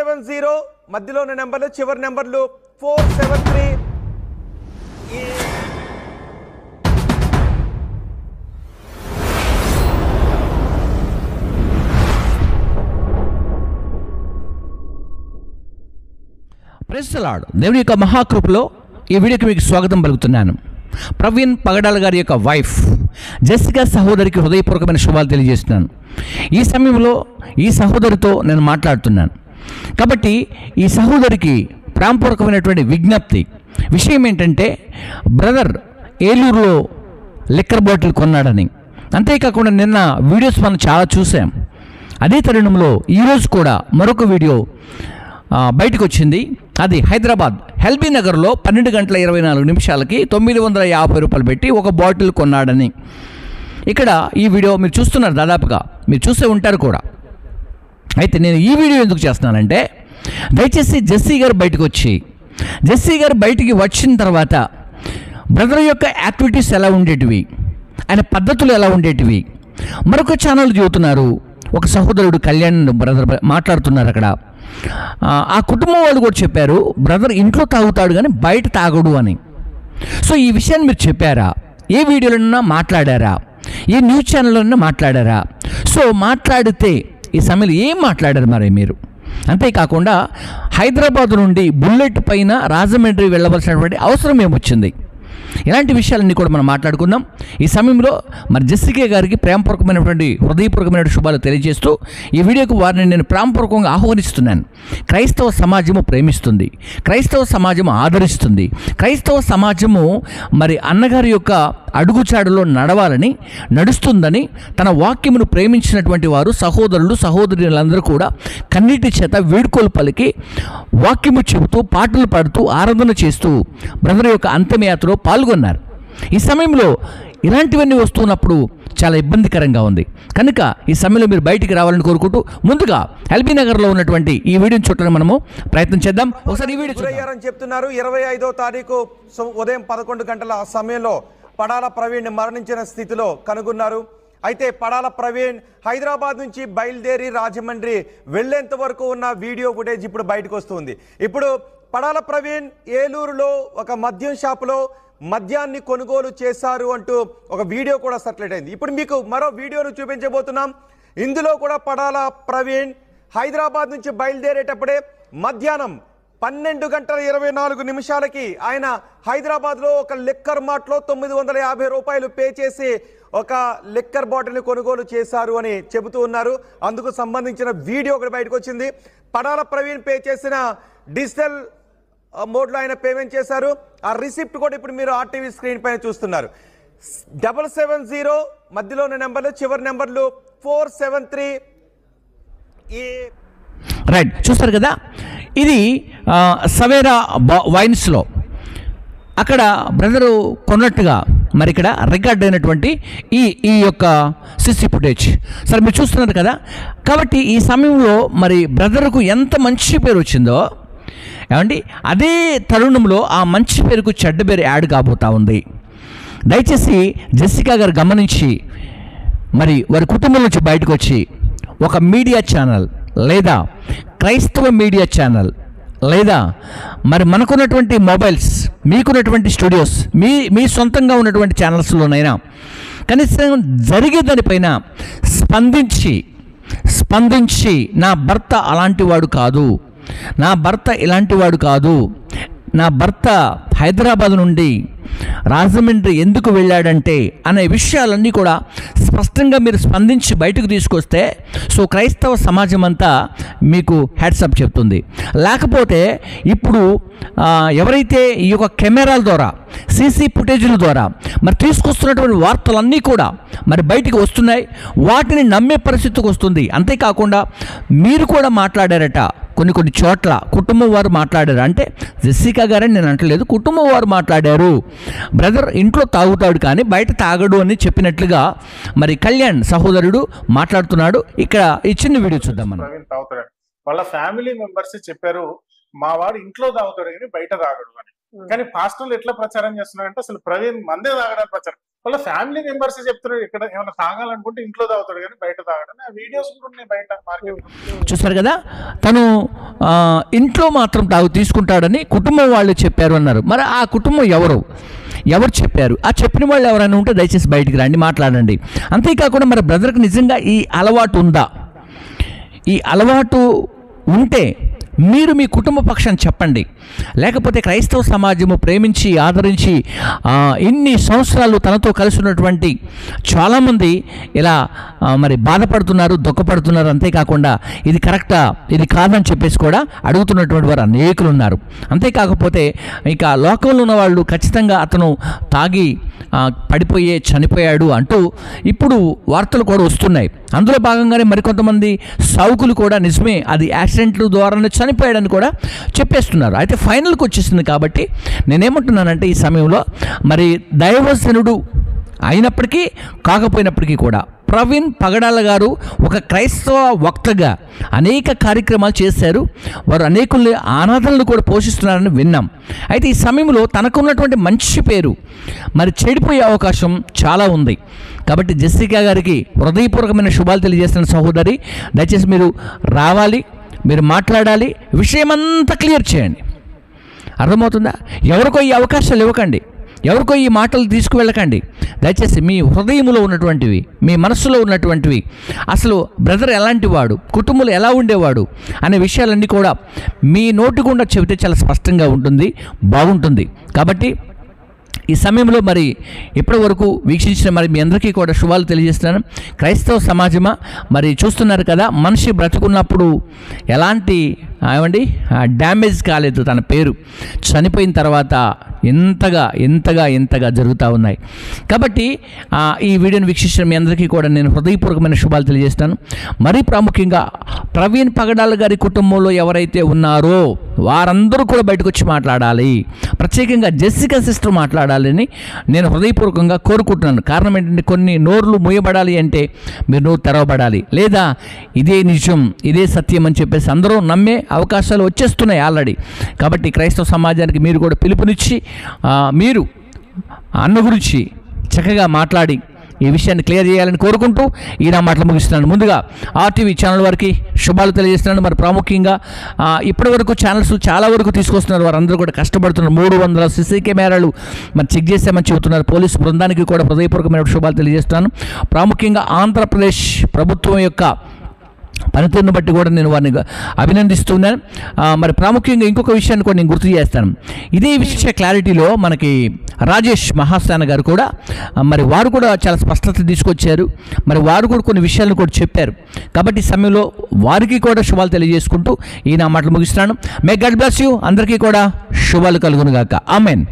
70 మధ్యలో ఉన్న నెంబర్లు చివరి నెంబర్లు 473. Praise the Lord. దేవుని యొక్క మహాకృపలో ఈ వీడియోకి మీకు స్వాగతం పలుకుతున్నాను. ప్రవీణ్ పగడాల గారి యొక్క వైఫ్ జెసికా సహోదరికి హృదయపూర్వకమైన శుభాలు తెలియజేస్తున్నాను. ఈ సమయంలో ఈ సహోదరితో నేను మాట్లాడుతున్నాను కాబట్టి ఈ సహోదరికి ప్రేమపూర్వకమైనటువంటి విజ్ఞప్తి. విషయం ఏంటంటే, బ్రదర్ ఏలూరులో లిక్కర్ బాటిల్ కొన్నాడని. అంతేకాకుండా నిన్న వీడియోస్ మనం చాలా చూసాం. అదే తరుణంలో ఈరోజు కూడా మరొక వీడియో బయటకు వచ్చింది. అది హైదరాబాద్ ఎల్బీ నగర్లో 12:24 950 పెట్టి ఒక బాటిల్ కొన్నాడని. ఇక్కడ ఈ వీడియో మీరు చూస్తున్నారు, దాదాపుగా మీరు చూసే ఉంటారు కూడా. అయితే నేను ఈ వీడియో ఎందుకు చేస్తున్నానంటే, దయచేసి జెస్సీ గారు బయటికి వచ్చిన తర్వాత బ్రదర్ యొక్క యాక్టివిటీస్ ఎలా ఉండేటివి, ఆయన పద్ధతులు ఎలా ఉండేటివి. మరొక ఛానల్ చూస్తున్నారు, ఒక సహోదరుడు కళ్యాణ్ బ్రదర్ మాట్లాడుతున్నారు అక్కడ. ఆ కుటుంబం వాళ్ళు కూడా చెప్పారు, బ్రదర్ ఇంట్లో తాగుతాడు కానీ బయట తాగడు అని. సో ఈ విషయాన్ని మీరు చెప్పారా? ఏ వీడియోలోనైనా మాట్లాడారా? ఏ న్యూస్ ఛానల్లోనైనా మాట్లాడారా? సో మాట్లాడితే ఈ సమయంలో ఏం మాట్లాడారు మరి మీరు? అంతేకాకుండా హైదరాబాద్ నుండి బుల్లెట్ పైన రాజమండ్రి వెళ్ళవలసినటువంటి అవసరం ఏమొచ్చింది? ఇలాంటి విషయాలన్నీ కూడా మనం మాట్లాడుకుందాం. ఈ సమయంలో మరి జెసికా గారికి ప్రేమపూర్వకమైనటువంటి హృదయపూర్వకమైన శుభాలు తెలియజేస్తూ ఈ వీడియోకు వారిని నేను ప్రేమపూర్వకంగా ఆహ్వానిస్తున్నాను. క్రైస్తవ సమాజము ప్రేమిస్తుంది, క్రైస్తవ సమాజము ఆదరిస్తుంది, క్రైస్తవ సమాజము మరి అన్నగారి యొక్క అడుగుచాడులో నడుస్తుందని తన వాక్యమును ప్రేమించినటువంటి వారు సహోదరులు సహోదరులందరూ కూడా కన్నీటి చేత వీడ్కోలు పలికి వాక్యము చెబుతూ పాటలు పాడుతూ ఆరాధన చేస్తూ బ్రదర్ యొక్క అంతిమయాత్రలో పాల్గొన్నారు. ఈ సమయంలో ఇలాంటివన్నీ వస్తున్నప్పుడు చాలా ఇబ్బందికరంగా ఉంది. కనుక ఈ సమయంలో మీరు బయటికి రావాలని కోరుకుంటూ ముందుగా ఎల్బీ నగర్లో ఉన్నటువంటి ఈ వీడియోని చూడడానికి మనము ప్రయత్నం చేద్దాం. ఒకసారి ఈ వీడియో చూడాలని చెప్తున్నారు. 25వ తారీఖు ఉదయం 11 గంటల సమయంలో పడాల ప్రవీణ్ మరణించిన స్థితిలో కనుగొన్నారు. అయితే పడాల ప్రవీణ్ హైదరాబాద్ నుంచి బయలుదేరి రాజమండ్రి వెళ్లేంత వరకు ఉన్న వీడియో ఫుటేజ్ ఇప్పుడు బయటకు వస్తుంది. ఇప్పుడు పడాల ప్రవీణ్ ఏలూరులో ఒక మద్యం షాపులో మద్యాన్ని కొనుగోలు చేశారు అంటూ ఒక వీడియో కూడా సర్క్యులేట్ అయింది. ఇప్పుడు మీకు మరో వీడియోను చూపించబోతున్నాం. ఇందులో కూడా పడాల ప్రవీణ్ హైదరాబాద్ నుంచి బయలుదేరేటప్పుడే మధ్యాహ్నం 12:24 ఆయన హైదరాబాద్లో ఒక లిక్కర్ మార్ట్లో 950 రూపాయలు పే చేసి ఒక లిక్కర్ బాటిల్ని కొనుగోలు చేశారు అని చెబుతూ ఉన్నారు. అందుకు సంబంధించిన వీడియో ఒకటి బయటకు వచ్చింది. పడాల ప్రవీణ్ పే చేసిన డిజిటల్ మోడ్లో ఆయన పేమెంట్ చేశారు. ఆ రిసిప్ట్ కూడా ఇప్పుడు మీరు ఆర్టీవీ స్క్రీన్ పైన చూస్తున్నారు. 770 మధ్యలో ఉన్న నెంబర్లు చివరి నెంబర్లు 473. రైట్, చూస్తారు కదా, ఇది సవేరా వైన్స్లో అక్కడ బ్రదరు కొన్నట్టుగా మరి ఇక్కడ రికార్డ్ అయినటువంటి ఈ యొక్క సిసి ఫుటేజ్ సరే మీరు చూస్తున్నారు కదా. కాబట్టి ఈ సమయంలో మరి బ్రదర్కు ఎంత మంచి పేరు వచ్చిందో ఏమండి, అదే తరుణంలో ఆ మంచి పేరుకు చెడ్డ పేరు యాడ్ కాబోతా ఉంది. దయచేసి జెసికా గారు గమనించి మరి వారి కుటుంబం నుంచి బయటకు వచ్చి ఒక మీడియా ఛానల్ లేదా క్రైస్తవ మీడియా ఛానల్ లేదా మరి మనకున్నటువంటి మొబైల్స్, మీకున్నటువంటి స్టూడియోస్, మీ సొంతంగా ఉన్నటువంటి ఛానల్స్లోనైనా కనీసం జరిగే దానిపైన స్పందించి నా భర్త అలాంటి వాడు కాదు, నా భర్త ఇలాంటి వాడు కాదు, నా భర్త హైదరాబాద్ నుండి రాజమండ్రి ఎందుకు వెళ్ళాడంటే అనే విషయాలన్నీ కూడా స్పష్టంగా మీరు స్పందించి బయటకు తీసుకొస్తే సో క్రైస్తవ సమాజం అంతా మీకు హ్యాట్సప్ చెప్తుంది. లేకపోతే ఇప్పుడు ఎవరైతే ఈ యొక్క కెమెరాల ద్వారా సీసీ ఫుటేజీల ద్వారా మరి తీసుకొస్తున్నటువంటి వార్తలన్నీ కూడా మరి బయటికి వస్తున్నాయి. వాటిని నమ్మే పరిస్థితికి వస్తుంది. అంతేకాకుండా మీరు కూడా మాట్లాడారట కొన్ని చోట్ల, కుటుంబం వారు మాట్లాడారు. అంటే జెసికా గారని నేను అంటలేదు, కుటుంబం వారు మాట్లాడారు, బ్రదర్ ఇంట్లో తాగుతాడు కానీ బయట తాగడు అని చెప్పినట్లుగా మరి కళ్యాణ్ సహోదరుడు మాట్లాడుతున్నాడు. ఇక్కడ ఈ చిన్న వీడియో చూద్దాం మనం. వాళ్ళ ఫ్యామిలీ మెంబర్స్ చెప్పారు, మా వాడు ఇంట్లో తాగుతాడు కానీ బయట తాగడు అని. కానీ పాస్టర్లు ఎట్లా ప్రచారం చేస్తున్నారంటే అసలు ప్రవీణ్ మందే తాగడానికి ప్రచారం, వాళ్ళ ఫ్యామిలీ మెంబర్స్ చెప్తారు ఇక్కడ ఏమైనా తాగాలనుకుంటే ఇంట్లో తాగుతాడు కానీ బయట తాగడం. ఆ వీడియోస్ కూడా ఉన్నాయి బయట మార్కెట్. చూసారు కదా, తను ఇంట్లో మాత్రం తీసుకుంటాడని కుటుంబం వాళ్ళు చెప్పారు అన్నారు. మరి ఆ కుటుంబం ఎవరు చెప్పారు? ఆ చెప్పిన వాళ్ళు ఎవరైనా ఉంటే దయచేసి బయటికి రండి, మాట్లాడండి. అంతేకాకుండా మరి బ్రదర్కి నిజంగా ఈ అలవాటు ఉందా? ఈ అలవాటు ఉంటే మీరు మీ కుటుంబ పక్షాన్ని చెప్పండి. లేకపోతే క్రైస్తవ సమాజము ప్రేమించి ఆదరించి ఇన్ని సంవత్సరాలు తనతో కలిసి ఉన్నటువంటి చాలామంది ఇలా మరి బాధపడుతున్నారు, దుఃఖపడుతున్నారు. అంతేకాకుండా ఇది కరెక్టా, ఇది కాదని చెప్పేసి కూడా అడుగుతున్నటువంటి వారు అనేకులు ఉన్నారు. అంతేకాకపోతే ఇక లోకంలో ఉన్న వాళ్ళు ఖచ్చితంగా అతను తాగి చనిపోయాడు అంటూ ఇప్పుడు వార్తలు కూడా వస్తున్నాయి. అందులో భాగంగానే మరికొంతమంది సావుకులు కూడా నిజమే అది యాక్సిడెంట్ల ద్వారానే చనిపోయాడని కూడా చెప్పేస్తున్నారు. అయితే ఫైనల్కి వచ్చేసింది. కాబట్టి నేనేమంటున్నానంటే ఈ సమయంలో మరి దైవజనుడు అయినప్పటికీ కాకపోయినప్పటికీ కూడా ప్రవీణ్ పగడాల గారు ఒక క్రైస్తవ వక్తగా అనేక కార్యక్రమాలు చేశారు. వారు అనేకుల్ని ఆరాధనలు కూడా పోషిస్తున్నారని విన్నాం. అయితే ఈ సమయంలో తనకున్నటువంటి మంచి పేరు మరి చెడిపోయే అవకాశం చాలా ఉంది. కాబట్టి జెస్సికా గారికి హృదయపూర్వకమైన శుభాలు తెలియజేస్తున్న సహోదరి, దయచేసి మీరు రావాలి, మీరు మాట్లాడాలి, విషయమంతా క్లియర్ చేయండి. అర్థమవుతుందా? ఎవరికో ఈ అవకాశాలు ఇవ్వకండి, ఎవరికో ఈ మాటలు తీసుకువెళ్ళకండి. దయచేసి మీ హృదయంలో ఉన్నటువంటివి, మీ మనస్సులో ఉన్నటువంటివి, అసలు బ్రదర్ ఎలాంటి వాడు, కుటుంబంలో ఎలా ఉండేవాడు అనే విషయాలన్నీ కూడా మీ నోటి గుండా చెబితే చాలా స్పష్టంగా ఉంటుంది, బాగుంటుంది. కాబట్టి ఈ సమయంలో మరి ఇప్పటి వరకు వీక్షించిన మరి మీ అందరికీ కూడా శుభాలు తెలియజేస్తున్నాను. క్రైస్తవ సమాజమా మరి చూస్తున్నారు కదా, మనిషి బ్రతుకున్నప్పుడు ఎలాంటి డ్యామేజ్ కాలేదు, తన పేరు చనిపోయిన తర్వాత ఎంతగా జరుగుతూ ఉన్నాయి. కాబట్టి ఈ వీడియోని వీక్షించిన మీ అందరికీ కూడా నేను హృదయపూర్వకమైన శుభాలు తెలియజేస్తాను. మరీ ప్రాముఖ్యంగా ప్రవీణ్ పగడాల గారి కుటుంబంలో ఎవరైతే ఉన్నారో వారందరూ కూడా బయటకు వచ్చి మాట్లాడాలి. ప్రత్యేకంగా జెస్సికా సిస్టర్ మాట్లాడాలని నేను హృదయపూర్వకంగా కోరుకుంటున్నాను. కారణం ఏంటంటే కొన్ని నోర్లు మూయబడాలి అంటే మీరు నోరు తెరవబడాలి, లేదా ఇదే నిజం, ఇదే సత్యం అని చెప్పేసి అందరూ నమ్మే అవకాశాలు వచ్చేస్తున్నాయి ఆల్రెడీ. కాబట్టి క్రైస్తవ సమాజానికి మీరు కూడా పిలుపునిచ్చి మీరు అన్న గురించి చక్కగా మాట్లాడి ఈ విషయాన్ని క్లియర్ చేయాలని కోరుకుంటూ ఈ నా మాటలు ముగిస్తున్నాను. ముందుగా ఆర్టీవీ ఛానల్ వారికి శుభాలు తెలియజేస్తున్నాను. మరి ప్రాముఖ్యంగా ఇప్పటి వరకు ఛానల్స్ చాలా వరకు తీసుకొస్తున్నారు, వారందరూ కూడా కష్టపడుతున్నారు. 300 CC కెమెరాలు మరి చెక్ చేసామని చెబుతున్నారు. పోలీసు బృందానికి కూడా హృదయపూర్వకమైన శుభాలు తెలియజేస్తున్నాను. ప్రాముఖ్యంగా ఆంధ్రప్రదేశ్ ప్రభుత్వం యొక్క పనితీరును బట్టి కూడా నేను వారిని అభినందిస్తున్నాను. మరి ప్రాముఖ్యంగా ఇంకొక విషయాన్ని కూడా నేను గుర్తు చేస్తాను. ఇదే విషయ క్లారిటీలో మనకి రాజేష్ మహాస్థాన గారు కూడా మరి వారు కూడా చాలా స్పష్టత తీసుకొచ్చారు. మరి వారు కూడా కొన్ని విషయాలను కూడా చెప్పారు. కాబట్టి ఈ సమయంలో వారికి కూడా శుభాలు తెలియజేసుకుంటూ ఈ నా మాటలు ముగిస్తున్నాను. May God bless you. అందరికీ కూడా శుభాలు కలుగును గాక. ఆమెన్.